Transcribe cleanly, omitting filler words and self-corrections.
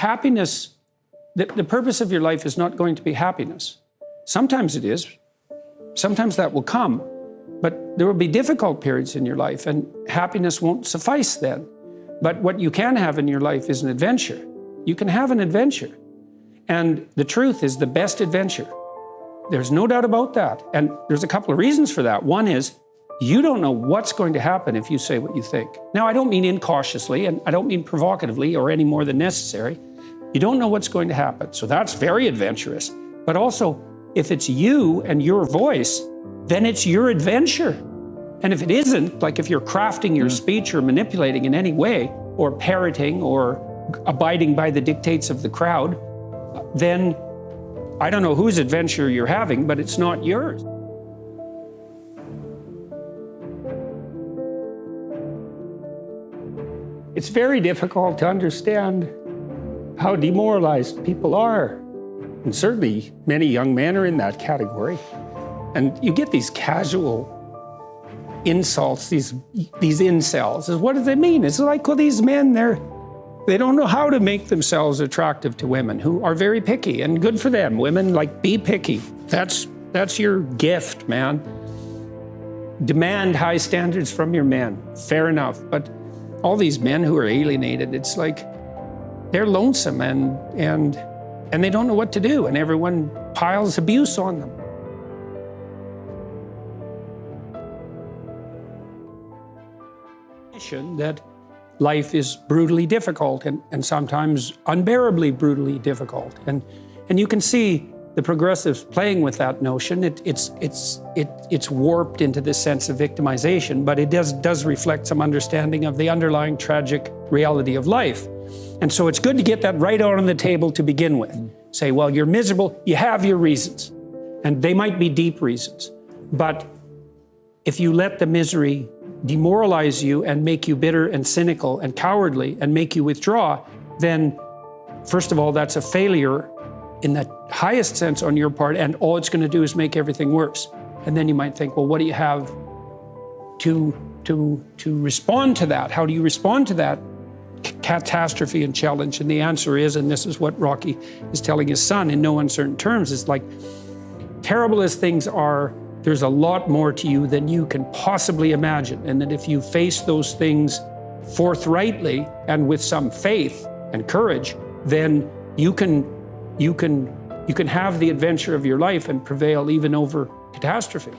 happiness, the purpose of your life is not going to be happiness. Sometimes it is. Sometimes that will come. But there will be difficult periods in your life, and happiness won't suffice then. But what you can have in your life is an adventure. You can have an adventure. And the truth is the best adventure. There's no doubt about that. And there's a couple of reasons for that. One is, you don't know what's going to happen if you say what you think. Now, I don't mean incautiously, and I don't mean provocatively or any more than necessary. You don't know what's going to happen. So that's very adventurous. But also, if it's you and your voice, then it's your adventure. And if it isn't, like if you're crafting your speech or manipulating in any way, or parroting or abiding by the dictates of the crowd, then I don't know whose adventure you're having, but it's not yours. It's very difficult to understand how demoralized people are. And certainly many young men are in that category. And you get these casual insults, these incels. What does it mean? It's like, well, these men, they don't know how to make themselves attractive to women who are very picky, and good for them. Women, like, be picky. That's your gift, man. Demand high standards from your men. Fair enough. But all these men who are alienated, it's like they're lonesome and they don't know what to do, and everyone piles abuse on them. That life is brutally difficult and sometimes unbearably brutally difficult. And you can see the progressives playing with that notion. It's warped into this sense of victimization, but it does reflect some understanding of the underlying tragic reality of life. And so it's good to get that right out on the table to begin with. Say, well, you're miserable, you have your reasons, and they might be deep reasons. But if you let the misery demoralize you and make you bitter and cynical and cowardly and make you withdraw, then first of all, that's a failure in the highest sense on your part, and all it's going to do is make everything worse. And then you might think, well, what do you have to respond to that? How do you respond to that catastrophe and challenge? And the answer is, and this is what Rocky is telling his son in no uncertain terms, is like, terrible as things are, there's a lot more to you than you can possibly imagine. And that if you face those things forthrightly and with some faith and courage, then you can have the adventure of your life and prevail even over catastrophe.